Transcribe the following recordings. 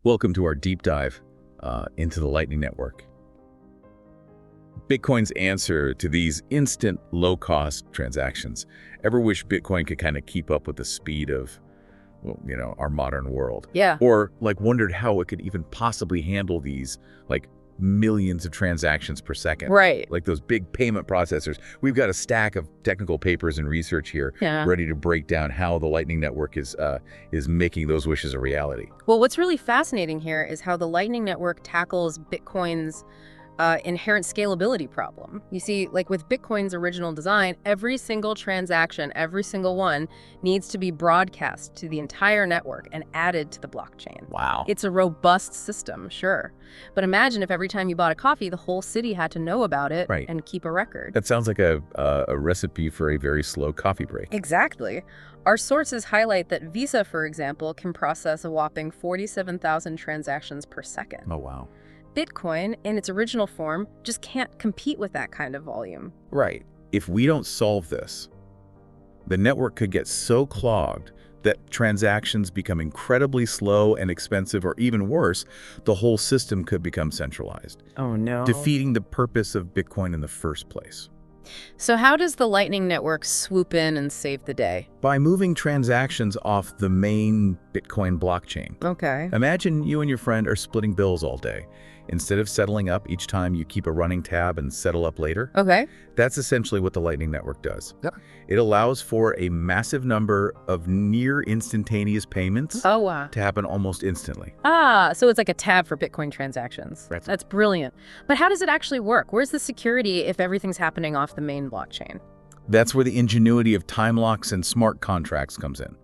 Welcome to our deep dive into the Lightning Network. Bitcoin's answer to these instant, low-cost transactions. Ever wish Bitcoin could kind of keep up with the speed of, our modern world? Yeah. Or wondered how it could even possibly handle these millions of transactions per second. Right. Like those big payment processors. We've got a stack of technical papers and research here Yeah. ready to break down how the Lightning Network is making those wishes a reality. Well, what's really fascinating here is how the Lightning Network tackles Bitcoin's inherent scalability problem. You see, with Bitcoin's original design, every single transaction, every single one, needs to be broadcast to the entire network and added to the blockchain. Wow. It's a robust system, sure. But imagine if every time you bought a coffee, the whole city had to know about it and keep a record. That sounds like a recipe for a very slow coffee break. Exactly. Our sources highlight that Visa, for example, can process a whopping 47,000 transactions per second. Oh, wow. Bitcoin, in its original form, just can't compete with that kind of volume. Right. If we don't solve this, the network could get so clogged that transactions become incredibly slow and expensive, or even worse, the whole system could become centralized, Oh, no. defeating the purpose of Bitcoin in the first place. So how does the Lightning Network swoop in and save the day? By moving transactions off the main Bitcoin blockchain. Okay. Imagine you and your friend are splitting bills all day. Instead of settling up each time, you keep a running tab and settle up later. Okay. That's essentially what the Lightning Network does. Yep. It allows for a massive number of near instantaneous payments Oh, wow. to happen almost instantly. So it's like a tab for Bitcoin transactions. Right. That's brilliant. But how does it actually work? Where's the security if everything's happening off the main blockchain? That's where the ingenuity of time locks and smart contracts comes in.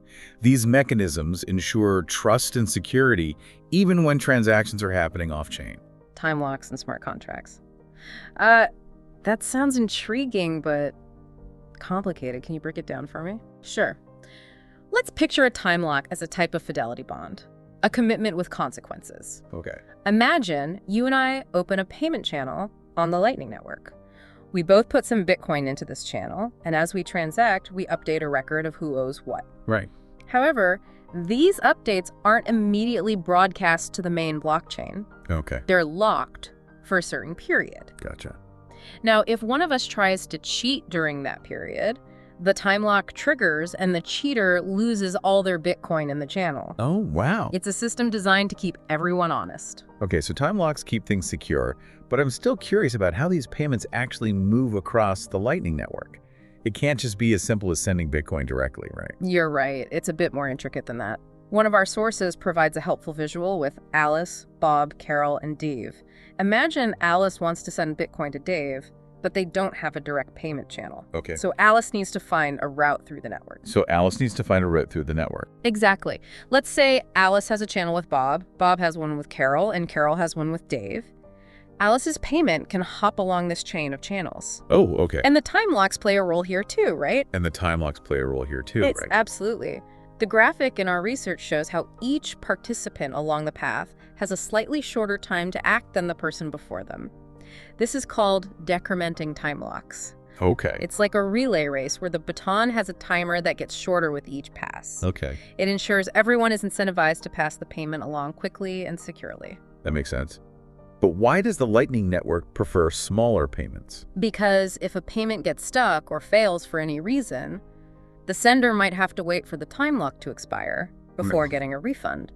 These mechanisms ensure trust and security even when transactions are happening off-chain. Time locks and smart contracts. That sounds intriguing, but complicated. Can you break it down for me? Sure. Let's picture a time lock as a type of fidelity bond, a commitment with consequences. Okay. Imagine you and I open a payment channel on the Lightning Network. We both put some Bitcoin into this channel, and as we transact, we update a record of who owes what. Right. However, these updates aren't immediately broadcast to the main blockchain. Okay. They're locked for a certain period. Gotcha. Now, if one of us tries to cheat during that period, the time lock triggers and the cheater loses all their Bitcoin in the channel. Oh, wow. It's a system designed to keep everyone honest. Okay, so time locks keep things secure, but I'm still curious about how these payments actually move across the Lightning Network. It can't just be as simple as sending Bitcoin directly, right? You're right. It's a bit more intricate than that. One of our sources provides a helpful visual with Alice, Bob, Carol, and Dave. Imagine Alice wants to send Bitcoin to Dave, but they don't have a direct payment channel. Okay. So Alice needs to find a route through the network. So Alice needs to find a route through the network. Exactly. Let's say Alice has a channel with Bob, Bob has one with Carol, and Carol has one with Dave. Alice's payment can hop along this chain of channels. Oh, okay. And the time locks play a role here too, right? And the time locks play a role here too, right? Absolutely. The graphic in our research shows how each participant along the path has a slightly shorter time to act than the person before them. This is called decrementing time locks. Okay. It's like a relay race where the baton has a timer that gets shorter with each pass. Okay. It ensures everyone is incentivized to pass the payment along quickly and securely. That makes sense. But why does the Lightning Network prefer smaller payments? Because if a payment gets stuck or fails for any reason, the sender might have to wait for the time lock to expire before getting a refund.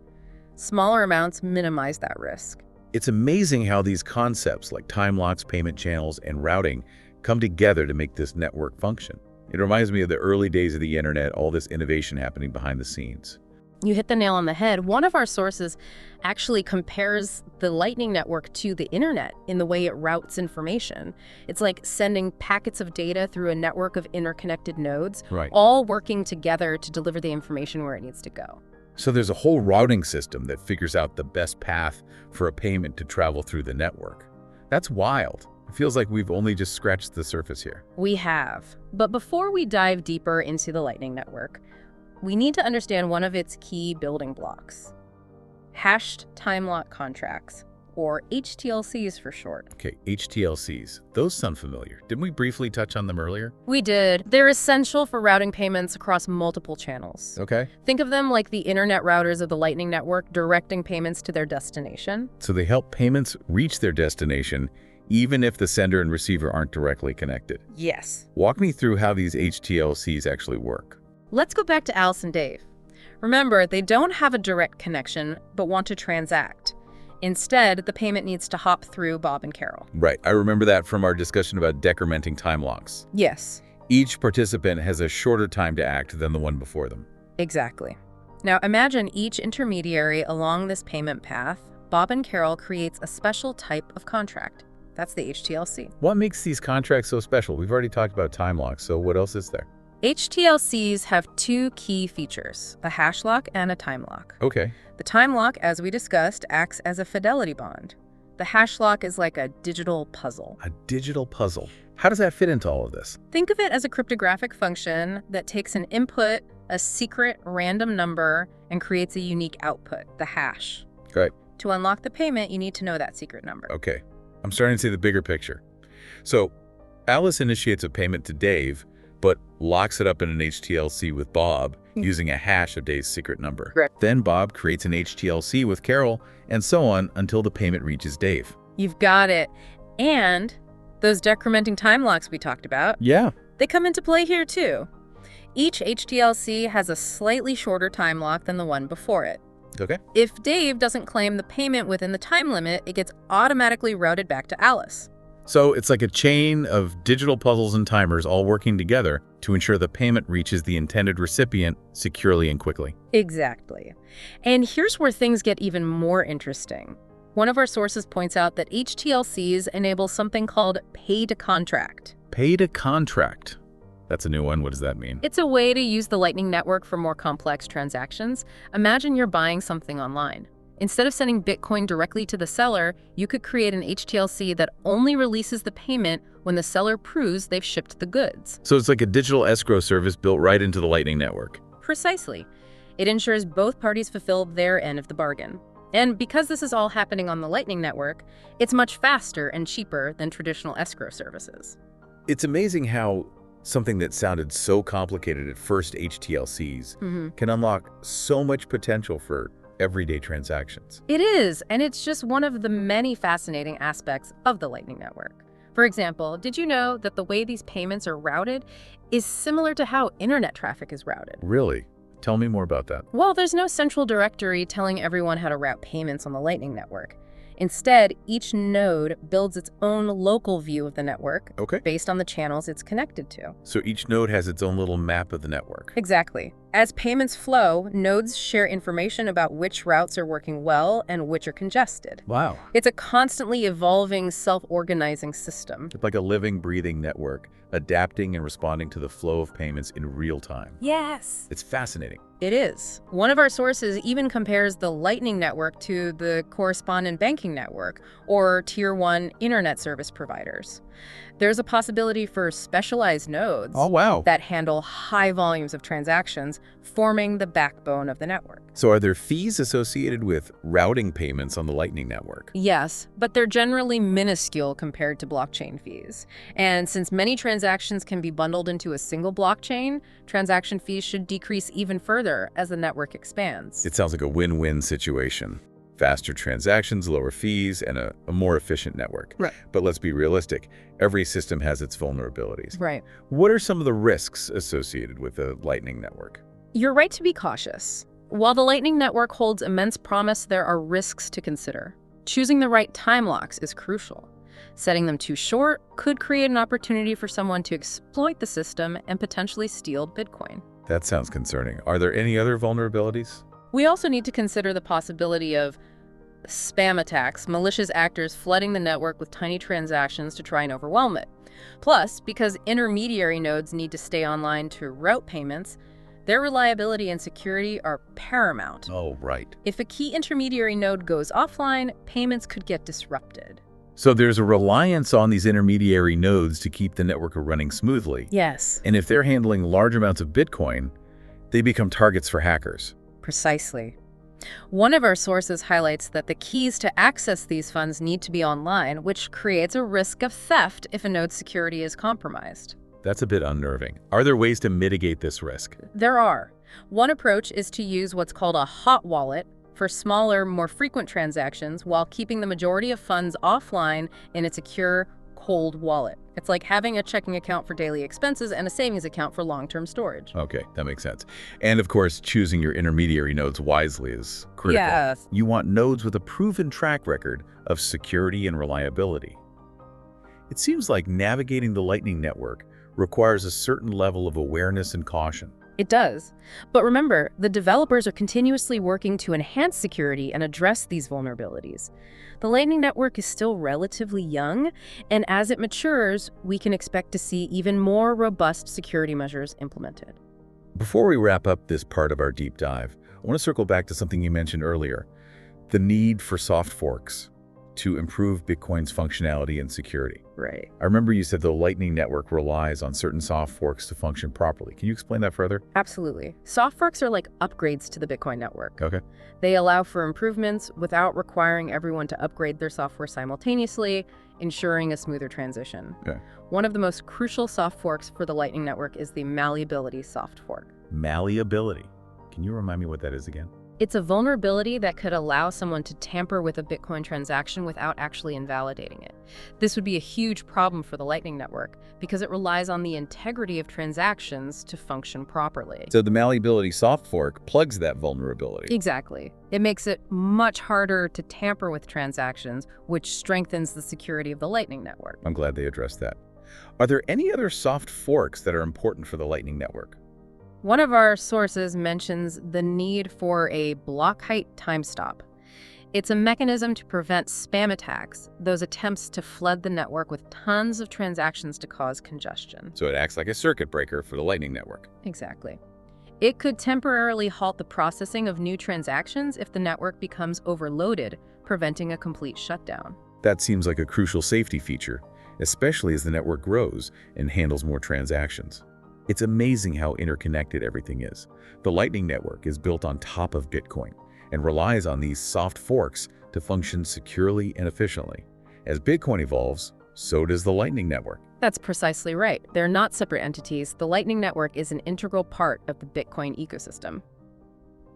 Smaller amounts minimize that risk. It's amazing how these concepts like time locks, payment channels, and routing come together to make this network function. It reminds me of the early days of the internet, all this innovation happening behind the scenes. You hit the nail on the head. One of our sources actually compares the Lightning Network to the internet in the way it routes information. It's like sending packets of data through a network of interconnected nodes, all working together to deliver the information where it needs to go. So there's a whole routing system that figures out the best path for a payment to travel through the network. That's wild. It feels like we've only just scratched the surface here. We have. But before we dive deeper into the Lightning Network, we need to understand one of its key building blocks: hashed time lock contracts, or HTLCs for short. Okay, HTLCs. Those sound familiar. Didn't we briefly touch on them earlier? We did. They're essential for routing payments across multiple channels. Okay. Think of them like the internet routers of the Lightning Network, directing payments to their destination. So they help payments reach their destination even if the sender and receiver aren't directly connected. Yes. Walk me through how these HTLCs actually work. Let's go back to Alice and Dave. Remember, they don't have a direct connection, but want to transact. Instead, the payment needs to hop through Bob and Carol. Right, I remember that from our discussion about decrementing time locks. Yes, Each participant has a shorter time to act than the one before them. exactly. Now imagine each intermediary along this payment path. Bob and Carol creates a special type of contract. That's the HTLC. What makes these contracts so special? We've already talked about time locks, so what else is there? HTLCs have two key features, a hash lock and a time lock. Okay. The time lock, as we discussed, acts as a fidelity bond. The hash lock is like a digital puzzle. A digital puzzle. How does that fit into all of this? Think of it as a cryptographic function that takes an input, a secret random number, and creates a unique output, the hash. Right. To unlock the payment, you need to know that secret number. Okay. I'm starting to see the bigger picture. So, Alice initiates a payment to Dave, but locks it up in an HTLC with Bob using a hash of Dave's secret number. Right. Then Bob creates an HTLC with Carol, and so on until the payment reaches Dave. You've got it. And those decrementing time locks we talked about, Yeah. they come into play here too. Each HTLC has a slightly shorter time lock than the one before it. Okay. If Dave doesn't claim the payment within the time limit, it gets automatically routed back to Alice. So it's like a chain of digital puzzles and timers all working together to ensure the payment reaches the intended recipient securely and quickly. Exactly. And here's where things get even more interesting. One of our sources points out that HTLCs enable something called pay to contract. Pay to contract. That's a new one. What does that mean? It's a way to use the Lightning Network for more complex transactions. Imagine you're buying something online. Instead of sending Bitcoin directly to the seller, you could create an HTLC that only releases the payment when the seller proves they've shipped the goods. So it's like a digital escrow service built right into the Lightning Network. Precisely. It ensures both parties fulfill their end of the bargain. And because this is all happening on the Lightning Network, it's much faster and cheaper than traditional escrow services. It's amazing how something that sounded so complicated at first, HTLCs, can unlock so much potential for everyday transactions. It is, and it's just one of the many fascinating aspects of the Lightning Network. For example, did you know that the way these payments are routed is similar to how internet traffic is routed? Really? Tell me more about that. Well, there's no central directory telling everyone how to route payments on the Lightning Network. Instead, each node builds its own local view of the network based on the channels it's connected to. So each node has its own little map of the network. Exactly. As payments flow, nodes share information about which routes are working well and which are congested. Wow. It's a constantly evolving, self-organizing system. It's like a living, breathing network, adapting and responding to the flow of payments in real time. Yes. It's fascinating. It is. One of our sources even compares the Lightning Network to the correspondent banking network or Tier 1 internet service providers. There's a possibility for specialized nodes that handle high volumes of transactions, forming the backbone of the network. So are there fees associated with routing payments on the Lightning Network? Yes, but they're generally minuscule compared to blockchain fees. And since many transactions can be bundled into a single blockchain, transaction fees should decrease even further as the network expands. It sounds like a win-win situation. Faster transactions, lower fees, and a more efficient network. Right. But let's be realistic. Every system has its vulnerabilities. Right. What are some of the risks associated with the Lightning Network? You're right to be cautious. While the Lightning Network holds immense promise, there are risks to consider. Choosing the right time locks is crucial. Setting them too short could create an opportunity for someone to exploit the system and potentially steal Bitcoin. That sounds concerning. Are there any other vulnerabilities? We also need to consider the possibility of spam attacks, malicious actors flooding the network with tiny transactions to try and overwhelm it. Plus, because intermediary nodes need to stay online to route payments, their reliability and security are paramount. Oh, right. If a key intermediary node goes offline, payments could get disrupted. So there's a reliance on these intermediary nodes to keep the network running smoothly. Yes. And if they're handling large amounts of Bitcoin, they become targets for hackers. Precisely. One of our sources highlights that the keys to access these funds need to be online, which creates a risk of theft if a node's security is compromised. That's a bit unnerving. Are there ways to mitigate this risk? There are. One approach is to use what's called a hot wallet for smaller, more frequent transactions while keeping the majority of funds offline in a secure, cold wallet. It's like having a checking account for daily expenses and a savings account for long-term storage. Okay, that makes sense. And of course, choosing your intermediary nodes wisely is critical. Yes. You want nodes with a proven track record of security and reliability. It seems like navigating the Lightning Network requires a certain level of awareness and caution. It does. But remember, the developers are continuously working to enhance security and address these vulnerabilities. The Lightning Network is still relatively young, and as it matures, we can expect to see even more robust security measures implemented. Before we wrap up this part of our deep dive, I want to circle back to something you mentioned earlier, the need for soft forks to improve Bitcoin's functionality and security. Right. I remember you said the Lightning Network relies on certain soft forks to function properly. Can you explain that further? Absolutely. Soft forks are like upgrades to the Bitcoin network. Okay. They allow for improvements without requiring everyone to upgrade their software simultaneously, ensuring a smoother transition. Okay. One of the most crucial soft forks for the Lightning Network is the malleability soft fork. Malleability. Can you remind me what that is again? It's a vulnerability that could allow someone to tamper with a Bitcoin transaction without actually invalidating it. This would be a huge problem for the Lightning Network because it relies on the integrity of transactions to function properly. So the malleability soft fork plugs that vulnerability. Exactly. It makes it much harder to tamper with transactions, which strengthens the security of the Lightning Network. I'm glad they addressed that. Are there any other soft forks that are important for the Lightning Network? One of our sources mentions the need for a block height time stop. It's a mechanism to prevent spam attacks, those attempts to flood the network with tons of transactions to cause congestion. So it acts like a circuit breaker for the Lightning Network. Exactly. It could temporarily halt the processing of new transactions if the network becomes overloaded, preventing a complete shutdown. That seems like a crucial safety feature, especially as the network grows and handles more transactions. It's amazing how interconnected everything is. The Lightning Network is built on top of Bitcoin and relies on these soft forks to function securely and efficiently. As Bitcoin evolves, so does the Lightning Network. That's precisely right. They're not separate entities. The Lightning Network is an integral part of the Bitcoin ecosystem.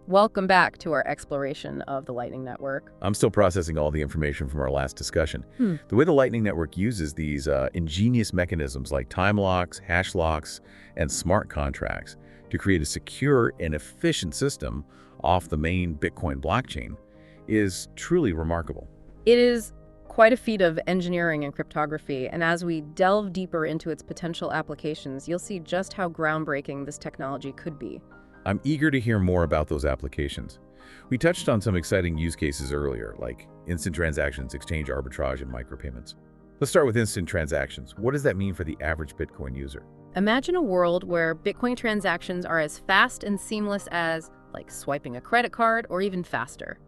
Welcome back to our exploration of the Lightning Network. I'm still processing all the information from our last discussion. The way the Lightning Network uses these ingenious mechanisms like time locks, hash locks, and smart contracts to create a secure and efficient system off the main Bitcoin blockchain is truly remarkable. It is quite a feat of engineering and cryptography, and as we delve deeper into its potential applications, you'll see just how groundbreaking this technology could be. I'm eager to hear more about those applications. We touched on some exciting use cases earlier, like instant transactions, exchange arbitrage, and micropayments. Let's start with instant transactions. What does that mean for the average Bitcoin user? Imagine a world where Bitcoin transactions are as fast and seamless as, like, swiping a credit card or even faster.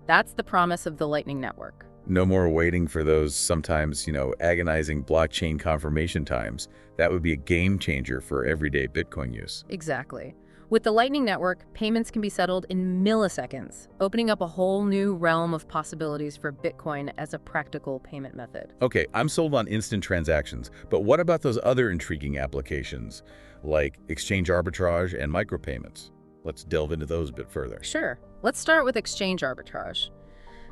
That's the promise of the Lightning Network. No more waiting for those sometimes, agonizing blockchain confirmation times. That would be a game changer for everyday Bitcoin use. Exactly. With the Lightning Network, payments can be settled in milliseconds, opening up a whole new realm of possibilities for Bitcoin as a practical payment method. Okay, I'm sold on instant transactions, but what about those other intriguing applications like exchange arbitrage and micropayments? Let's delve into those a bit further. Sure. Let's start with exchange arbitrage.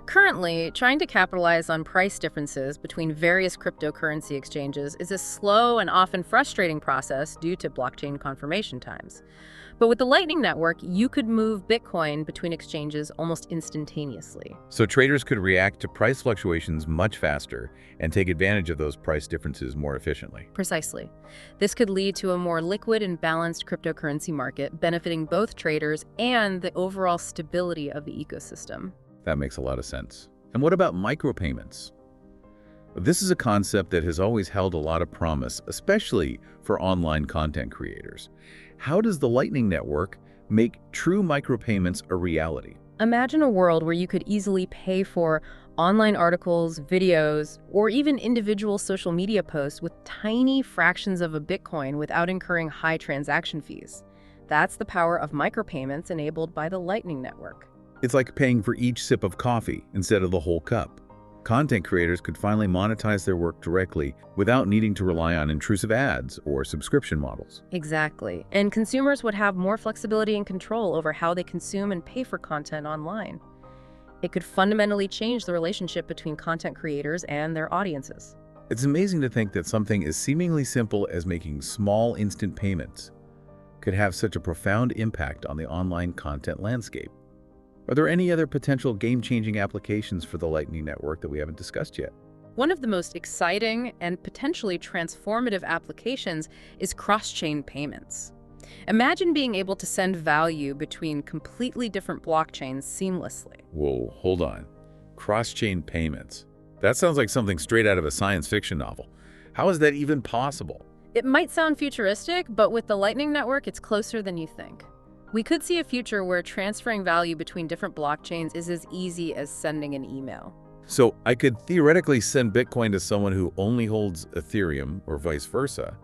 Currently, trying to capitalize on price differences between various cryptocurrency exchanges is a slow and often frustrating process due to blockchain confirmation times. But with the Lightning Network, you could move Bitcoin between exchanges almost instantaneously. So traders could react to price fluctuations much faster and take advantage of those price differences more efficiently. Precisely. This could lead to a more liquid and balanced cryptocurrency market, benefiting both traders and the overall stability of the ecosystem. That makes a lot of sense. And what about micropayments? This is a concept that has always held a lot of promise, especially for online content creators. How does the Lightning Network make true micropayments a reality? Imagine a world where you could easily pay for online articles, videos, or even individual social media posts with tiny fractions of a Bitcoin without incurring high transaction fees. That's the power of micropayments enabled by the Lightning Network. It's like paying for each sip of coffee instead of the whole cup. Content creators could finally monetize their work directly without needing to rely on intrusive ads or subscription models. Exactly. And consumers would have more flexibility and control over how they consume and pay for content online. It could fundamentally change the relationship between content creators and their audiences. It's amazing to think that something as seemingly simple as making small instant payments could have such a profound impact on the online content landscape. Are there any other potential game-changing applications for the Lightning Network that we haven't discussed yet? One of the most exciting and potentially transformative applications is cross-chain payments. Imagine being able to send value between completely different blockchains seamlessly. Whoa, hold on. Cross-chain payments. That sounds like something straight out of a science fiction novel. How is that even possible? It might sound futuristic, but with the Lightning Network, it's closer than you think. We could see a future where transferring value between different blockchains is as easy as sending an email. So I could theoretically send Bitcoin to someone who only holds Ethereum or vice versa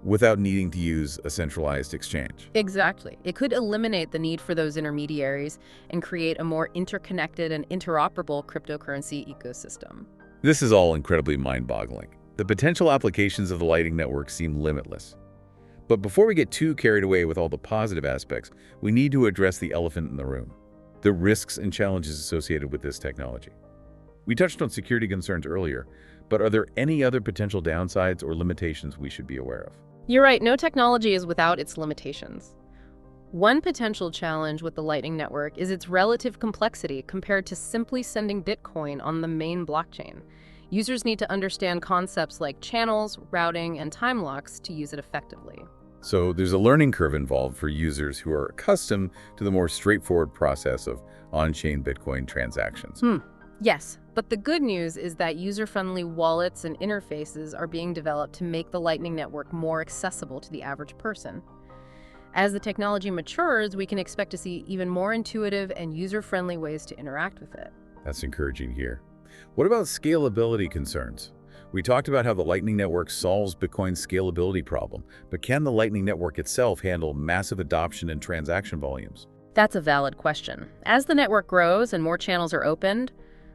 without needing to use a centralized exchange. Exactly. It could eliminate the need for those intermediaries and create a more interconnected and interoperable cryptocurrency ecosystem. This is all incredibly mind-boggling. The potential applications of the Lightning Network seem limitless. But before we get too carried away with all the positive aspects, we need to address the elephant in the room, the risks and challenges associated with this technology. We touched on security concerns earlier, but are there any other potential downsides or limitations we should be aware of? You're right, no technology is without its limitations. One potential challenge with the Lightning Network is its relative complexity compared to simply sending Bitcoin on the main blockchain. Users need to understand concepts like channels, routing, and time locks to use it effectively. So there's a learning curve involved for users who are accustomed to the more straightforward process of on-chain Bitcoin transactions. Yes, but the good news is that user-friendly wallets and interfaces are being developed to make the Lightning Network more accessible to the average person. As the technology matures, we can expect to see even more intuitive and user-friendly ways to interact with it. That's encouraging here. What about scalability concerns? We talked about how the Lightning Network solves Bitcoin's scalability problem, but can the Lightning Network itself handle massive adoption and transaction volumes? That's a valid question. As the network grows and more channels are opened,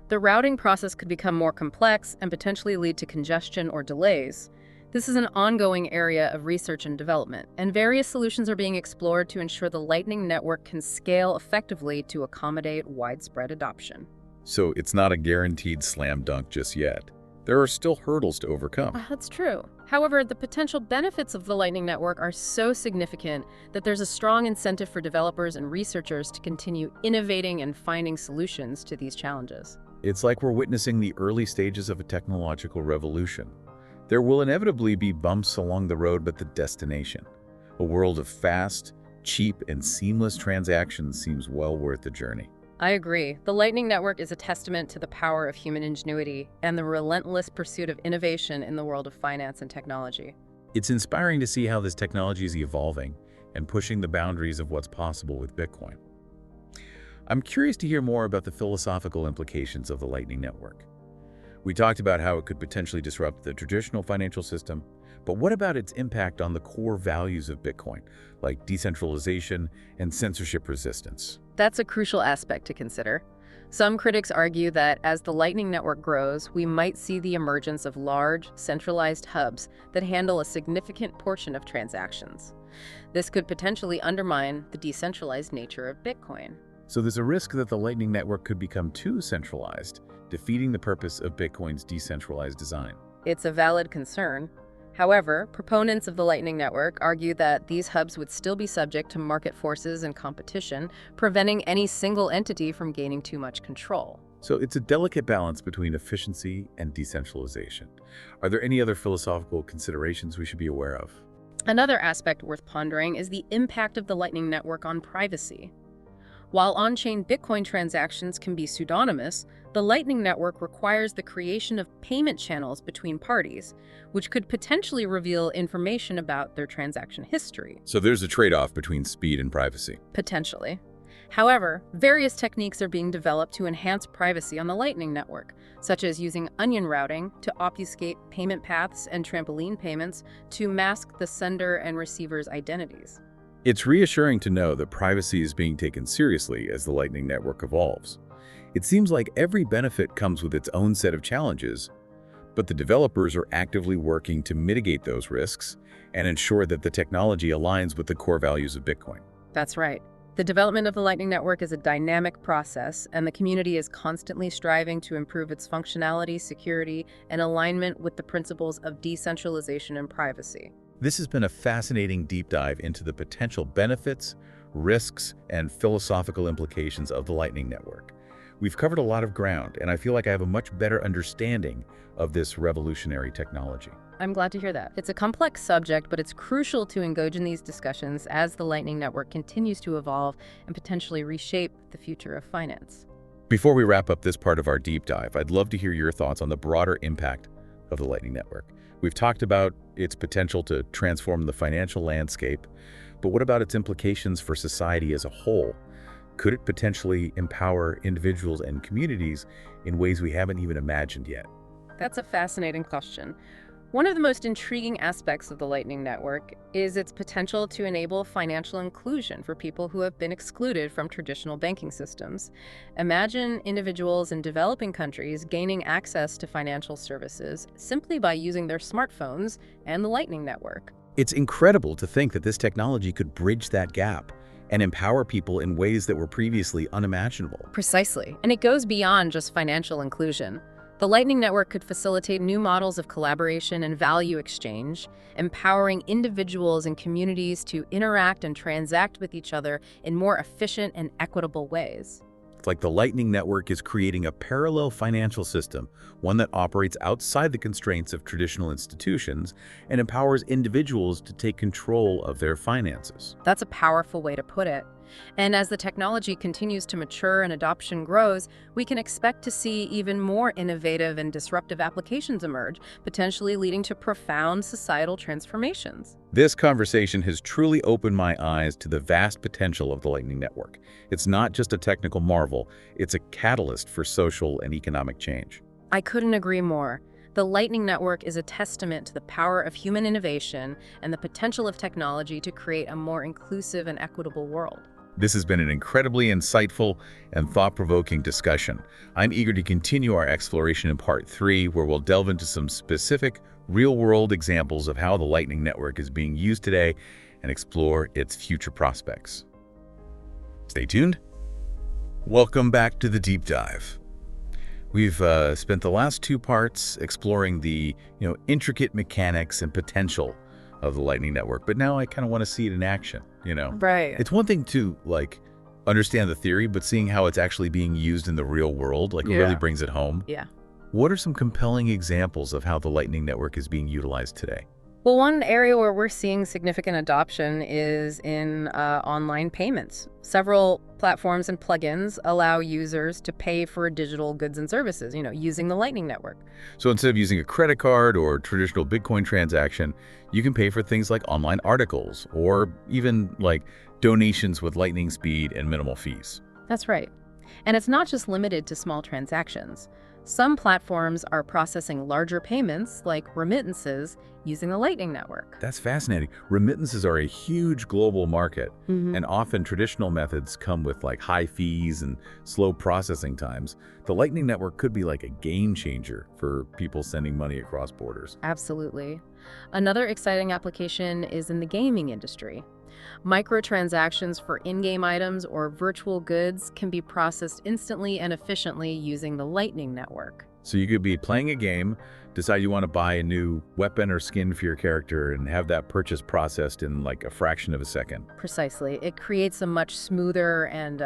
the routing process could become more complex and potentially lead to congestion or delays. This is an ongoing area of research and development, and various solutions are being explored to ensure the Lightning Network can scale effectively to accommodate widespread adoption. So it's not a guaranteed slam dunk just yet. There are still hurdles to overcome. That's true. However, the potential benefits of the Lightning Network are so significant that there's a strong incentive for developers and researchers to continue innovating and finding solutions to these challenges. It's like we're witnessing the early stages of a technological revolution. There will inevitably be bumps along the road, but the destination, a world of fast, cheap, and seamless transactions, seems well worth the journey. I agree. The Lightning Network is a testament to the power of human ingenuity and the relentless pursuit of innovation in the world of finance and technology. It's inspiring to see how this technology is evolving and pushing the boundaries of what's possible with Bitcoin. I'm curious to hear more about the philosophical implications of the Lightning Network. We talked about how it could potentially disrupt the traditional financial system, but what about its impact on the core values of Bitcoin, like decentralization and censorship resistance? That's a crucial aspect to consider. Some critics argue that as the Lightning Network grows, we might see the emergence of large, centralized hubs that handle a significant portion of transactions. This could potentially undermine the decentralized nature of Bitcoin. So there's a risk that the Lightning Network could become too centralized, defeating the purpose of Bitcoin's decentralized design. It's a valid concern. However, proponents of the Lightning Network argue that these hubs would still be subject to market forces and competition, preventing any single entity from gaining too much control. So it's a delicate balance between efficiency and decentralization. Are there any other philosophical considerations we should be aware of? Another aspect worth pondering is the impact of the Lightning Network on privacy. While on-chain Bitcoin transactions can be pseudonymous, the Lightning Network requires the creation of payment channels between parties, which could potentially reveal information about their transaction history. So there's a trade-off between speed and privacy. Potentially. However, various techniques are being developed to enhance privacy on the Lightning Network, such as using onion routing to obfuscate payment paths and trampoline payments to mask the sender and receiver's identities. It's reassuring to know that privacy is being taken seriously as the Lightning Network evolves. It seems like every benefit comes with its own set of challenges, but the developers are actively working to mitigate those risks and ensure that the technology aligns with the core values of Bitcoin. That's right. The development of the Lightning Network is a dynamic process, and the community is constantly striving to improve its functionality, security, and alignment with the principles of decentralization and privacy. This has been a fascinating deep dive into the potential benefits, risks, and philosophical implications of the Lightning Network. We've covered a lot of ground, and I feel like I have a much better understanding of this revolutionary technology. I'm glad to hear that. It's a complex subject, but it's crucial to engage in these discussions as the Lightning Network continues to evolve and potentially reshape the future of finance. Before we wrap up this part of our deep dive, I'd love to hear your thoughts on the broader impact of the Lightning Network. We've talked about its potential to transform the financial landscape, but what about its implications for society as a whole? Could it potentially empower individuals and communities in ways we haven't even imagined yet? That's a fascinating question. One of the most intriguing aspects of the Lightning Network is its potential to enable financial inclusion for people who have been excluded from traditional banking systems. Imagine individuals in developing countries gaining access to financial services simply by using their smartphones and the Lightning Network. It's incredible to think that this technology could bridge that gap and empower people in ways that were previously unimaginable. Precisely. And it goes beyond just financial inclusion. The Lightning Network could facilitate new models of collaboration and value exchange, empowering individuals and communities to interact and transact with each other in more efficient and equitable ways. It's like the Lightning Network is creating a parallel financial system, one that operates outside the constraints of traditional institutions and empowers individuals to take control of their finances. That's a powerful way to put it. And as the technology continues to mature and adoption grows, we can expect to see even more innovative and disruptive applications emerge, potentially leading to profound societal transformations. This conversation has truly opened my eyes to the vast potential of the Lightning Network. It's not just a technical marvel, it's a catalyst for social and economic change. I couldn't agree more. The Lightning Network is a testament to the power of human innovation and the potential of technology to create a more inclusive and equitable world. This has been an incredibly insightful and thought-provoking discussion. I'm eager to continue our exploration in part 3, where we'll delve into some specific, real-world examples of how the Lightning Network is being used today and explore its future prospects. Stay tuned. Welcome back to the Deep Dive. We've spent the last 2 parts exploring the intricate mechanics and potential of the Lightning Network, but now I kind of want to see it in action. Right. It's one thing to understand the theory, but seeing how it's actually being used in the real world really brings it home. Yeah. What are some compelling examples of how the Lightning Network is being utilized today? Well, one area where we're seeing significant adoption is in online payments. Several platforms and plugins allow users to pay for digital goods and services, using the Lightning Network. So instead of using a credit card or traditional Bitcoin transaction, you can pay for things like online articles or even donations with lightning speed and minimal fees. That's right. And it's not just limited to small transactions. Some platforms are processing larger payments, like remittances, using the Lightning Network. That's fascinating. Remittances are a huge global market, and often traditional methods come with high fees and slow processing times. The Lightning Network could be like a game changer for people sending money across borders. Absolutely. Another exciting application is in the gaming industry. Microtransactions for in-game items or virtual goods can be processed instantly and efficiently using the Lightning Network. So you could be playing a game, decide you want to buy a new weapon or skin for your character, and have that purchase processed in a fraction of a second. Precisely. It creates a much smoother and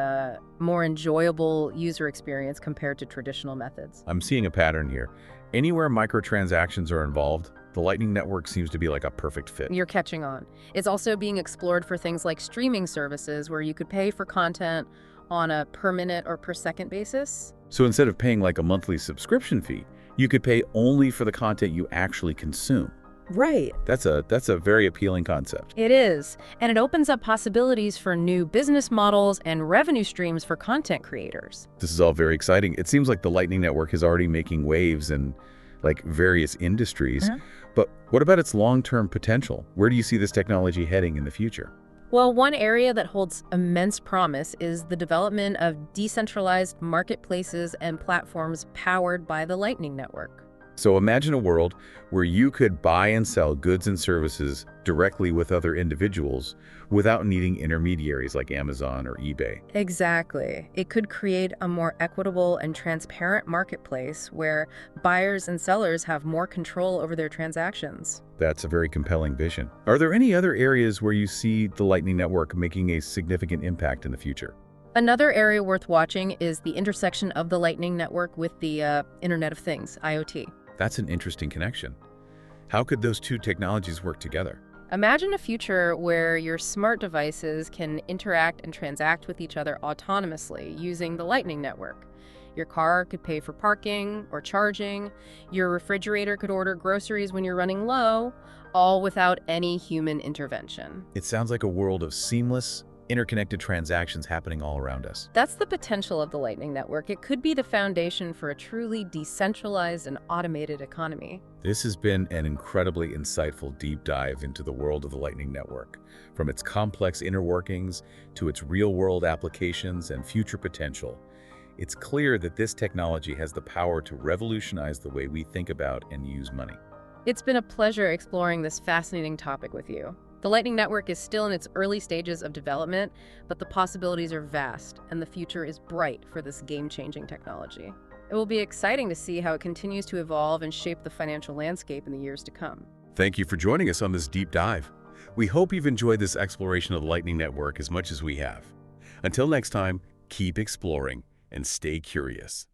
more enjoyable user experience compared to traditional methods. I'm seeing a pattern here. Anywhere microtransactions are involved, the Lightning Network seems to be a perfect fit. You're catching on. It's also being explored for things like streaming services where you could pay for content on a per minute or per second basis. So instead of paying a monthly subscription fee, you could pay only for the content you actually consume. Right. That's a very appealing concept. It is. And it opens up possibilities for new business models and revenue streams for content creators. This is all very exciting. It seems like the Lightning Network is already making waves in various industries. But what about its long-term potential? Where do you see this technology heading in the future? Well, one area that holds immense promise is the development of decentralized marketplaces and platforms powered by the Lightning Network. So imagine a world where you could buy and sell goods and services directly with other individuals without needing intermediaries like Amazon or eBay. Exactly. It could create a more equitable and transparent marketplace where buyers and sellers have more control over their transactions. That's a very compelling vision. Are there any other areas where you see the Lightning Network making a significant impact in the future? Another area worth watching is the intersection of the Lightning Network with the Internet of Things, IoT. That's an interesting connection. How could those two technologies work together? Imagine a future where your smart devices can interact and transact with each other autonomously using the Lightning Network. Your car could pay for parking or charging. Your refrigerator could order groceries when you're running low, all without any human intervention. It sounds like a world of seamless, interconnected transactions happening all around us. That's the potential of the Lightning Network. It could be the foundation for a truly decentralized and automated economy. This has been an incredibly insightful deep dive into the world of the Lightning Network, from its complex inner workings to its real-world applications and future potential. It's clear that this technology has the power to revolutionize the way we think about and use money. It's been a pleasure exploring this fascinating topic with you. The Lightning Network is still in its early stages of development, but the possibilities are vast, and the future is bright for this game-changing technology. It will be exciting to see how it continues to evolve and shape the financial landscape in the years to come. Thank you for joining us on this deep dive. We hope you've enjoyed this exploration of the Lightning Network as much as we have. Until next time, keep exploring and stay curious.